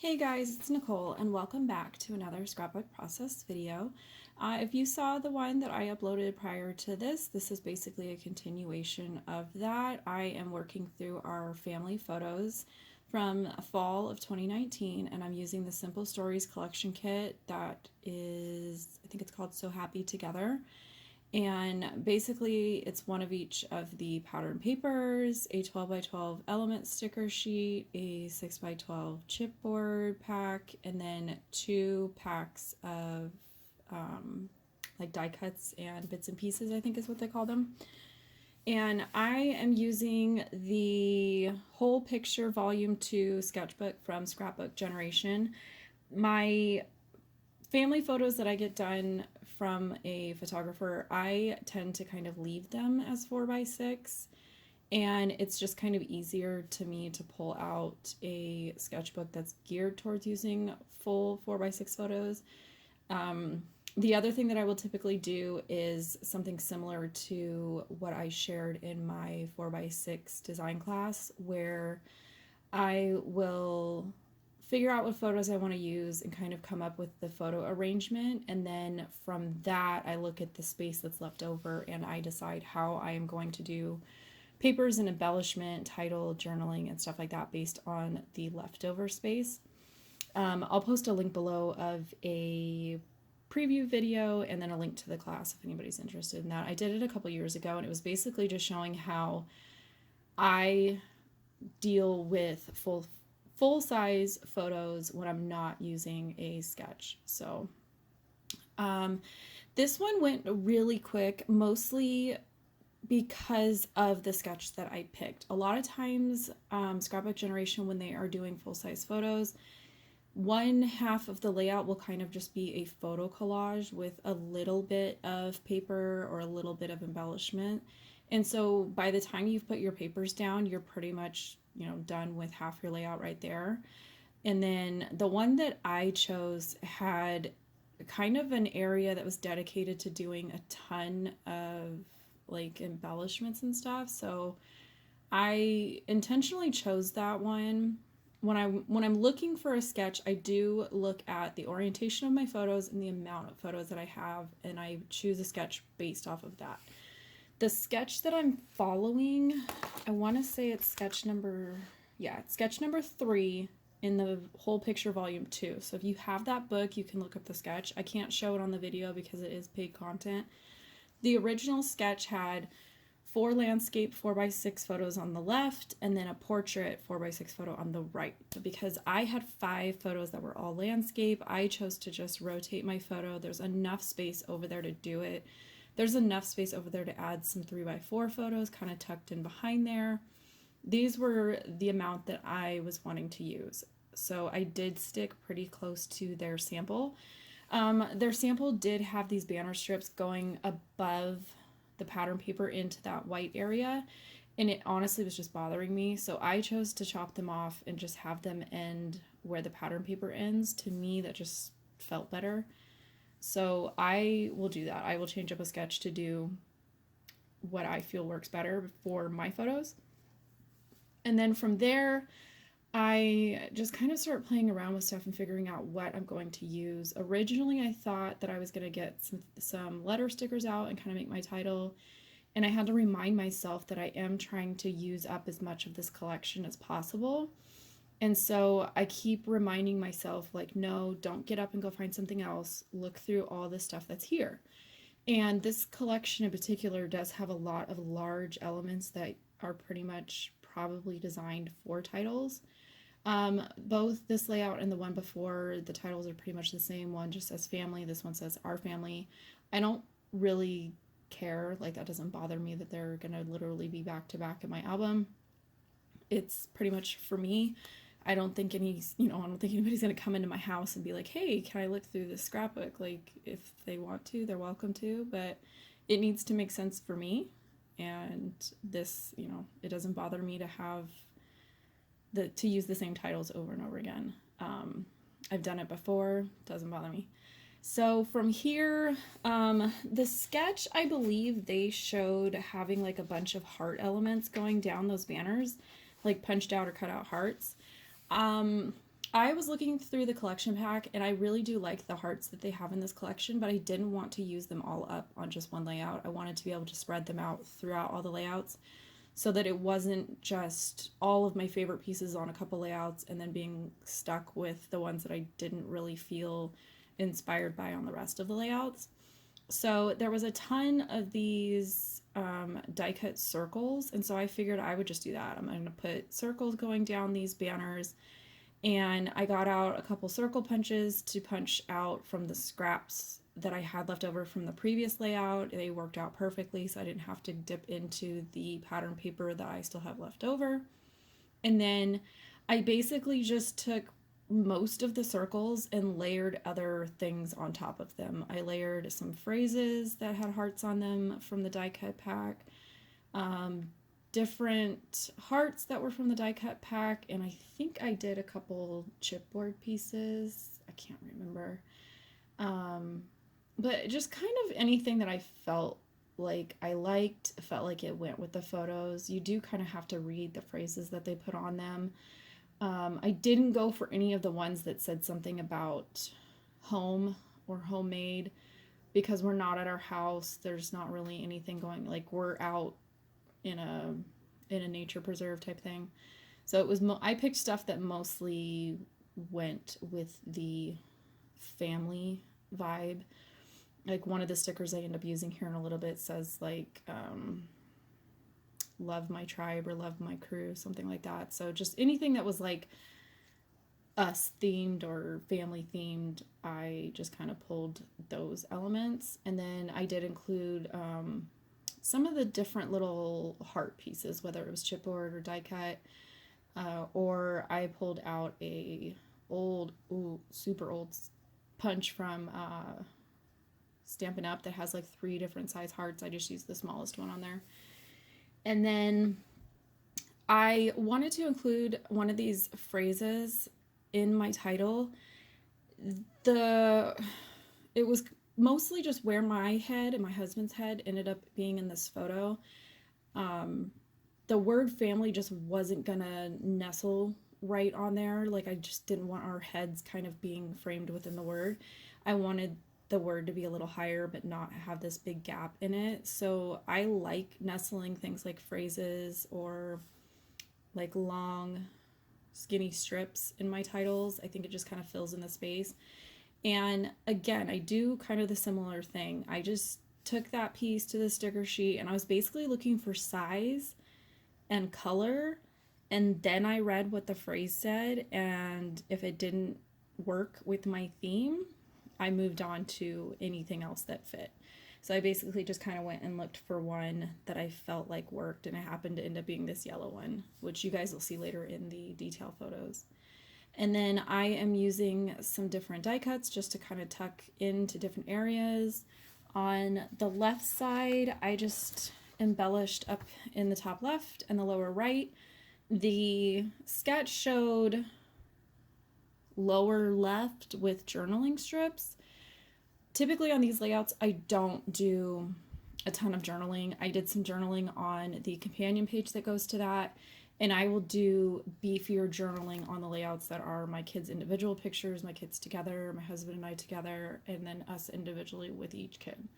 Hey guys, it's Nicole and welcome back to another scrapbook process video. If you saw the one that I uploaded prior to this is basically a continuation of that. I am working through our family photos from fall of 2019 and I'm using the Simple Stories collection kit that is, I think it's called So Happy Together. And basically, it's one of each of the pattern papers, a 12 by 12 element sticker sheet, a 6 by 12 chipboard pack, and then 2 packs of like die cuts and bits and pieces, I think is what they call them. And I am using the Whole Picture Volume 2 sketchbook from Scrapbook Generation. My family photos that I get done from a photographer, I tend to kind of leave them as 4x6, and it's just kind of easier to me to pull out a sketchbook that's geared towards using full 4x6 photos. The other thing that I will typically do is something similar to what I shared in my 4x6 design class, where I will figure out what photos I want to use and kind of come up with the photo arrangement. And then from that, I look at the space that's left over and I decide how I am going to do papers and embellishment, title, journaling, and stuff like that based on the leftover space. I'll post a link below of a preview video and then a link to the class if anybody's interested in that. I did it a couple years ago and it was basically just showing how I deal with full size photos when I'm not using a sketch. So this one went really quick, mostly because of the sketch that I picked. A lot of times, Scrapbook Generation, when they are doing full size photos, one half of the layout will kind of just be a photo collage with a little bit of paper or a little bit of embellishment. And so by the time you've put your papers down, you're pretty much, done with half your layout right there. And then the one that I chose had kind of an area that was dedicated to doing a ton of like embellishments and stuff. So I intentionally chose that one. When I'm looking for a sketch, I do look at the orientation of my photos and the amount of photos that I have, and I choose a sketch based off of that. The sketch that I'm following, I want to say it's sketch number 3 in the Whole Picture Volume 2. So if you have that book, you can look up the sketch. I can't show it on the video because it is paid content. The original sketch had 4 landscape 4x6 photos on the left and then a portrait 4x6 photo on the right. But because I had 5 photos that were all landscape, I chose to just rotate my photo. There's enough space over there to do it. There's enough space over there to add some 3x4 photos kind of tucked in behind there. These were the amount that I was wanting to use. So I did stick pretty close to their sample. Their sample did have these banner strips going above the pattern paper into that white area, and it honestly was just bothering me. So I chose to chop them off and just have them end where the pattern paper ends. To me, that just felt better. So I will do that. I will change up a sketch to do what I feel works better for my photos. And then from there, I just kind of start playing around with stuff and figuring out what I'm going to use. Originally, I thought that I was going to get some letter stickers out and kind of make my title. And I had to remind myself that I am trying to use up as much of this collection as possible. And so I keep reminding myself, like, no, don't get up and go find something else. Look through all the stuff that's here. And this collection in particular does have a lot of large elements that are pretty much probably designed for titles. Both this layout and the one before, the titles are pretty much the same. One just says family, this one says our family. I don't really care, like that doesn't bother me that they're gonna literally be back to back in my album. It's pretty much for me. I don't think anybody's gonna come into my house and be like, hey, can I look through this scrapbook? Like, if they want to, they're welcome to, but it needs to make sense for me. And this, it doesn't bother me to have to use the same titles over and over again. I've done it before, doesn't bother me. So from here, the sketch, I believe they showed having like a bunch of heart elements going down those banners, like punched out or cut out hearts. I was looking through the collection pack and I really do like the hearts that they have in this collection, but I didn't want to use them all up on just one layout. I wanted to be able to spread them out throughout all the layouts so that it wasn't just all of my favorite pieces on a couple layouts and then being stuck with the ones that I didn't really feel inspired by on the rest of the layouts. So there was a ton of these die cut circles, and so I figured I would just do that. I'm going to put circles going down these banners, and I got out a couple circle punches to punch out from the scraps that I had left over from the previous layout. They worked out perfectly, so I didn't have to dip into the pattern paper that I still have left over. And then I basically just took most of the circles and layered other things on top of them. I layered some phrases that had hearts on them from the die cut pack, different hearts that were from the die cut pack, and I think I did a couple chipboard pieces. I can't remember. But just kind of anything that I felt like I liked, felt like it went with the photos. You do kind of have to read the phrases that they put on them. I didn't go for any of the ones that said something about home or homemade because we're not at our house. There's not really anything going, like we're out in a nature preserve type thing. So it was I picked stuff that mostly went with the family vibe. Like one of the stickers I end up using here in a little bit says like love my tribe or love my crew, something like that. So just anything that was like us themed or family themed, I just kind of pulled those elements. And then I did include some of the different little heart pieces, whether it was chipboard or die cut, or I pulled out a super old punch from Stampin' Up that has like 3 different size hearts. I just used the smallest one on there. And then I wanted to include one of these phrases in my title. It was mostly just where my head and my husband's head ended up being in this photo. The word family just wasn't gonna nestle right on there. Like I just didn't want our heads kind of being framed within the word. I wanted the word to be a little higher but not have this big gap in it. So I like nestling things like phrases or like long skinny strips in my titles. I think it just kind of fills in the space. And again, I do kind of the similar thing. I just took that piece to the sticker sheet and I was basically looking for size and color, and then I read what the phrase said, and if it didn't work with my theme, I moved on to anything else that fit. So I basically just kind of went and looked for one that I felt like worked, and it happened to end up being this yellow one, which you guys will see later in the detail photos. And then I am using some different die cuts just to kind of tuck into different areas. On the left side, I just embellished up in the top left and the lower right. The sketch showed lower left with journaling strips. Typically on these layouts, I don't do a ton of journaling. I did some journaling on the companion page that goes to that, and I will do beefier journaling on the layouts that are my kids' individual pictures, my kids together, my husband and I together, and then us individually with each kid.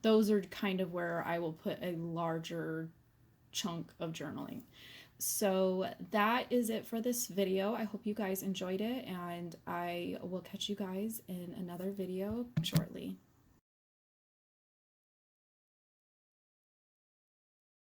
Those are kind of where I will put a larger chunk of journaling. So that is it for this video. I hope you guys enjoyed it, and I will catch you guys in another video shortly.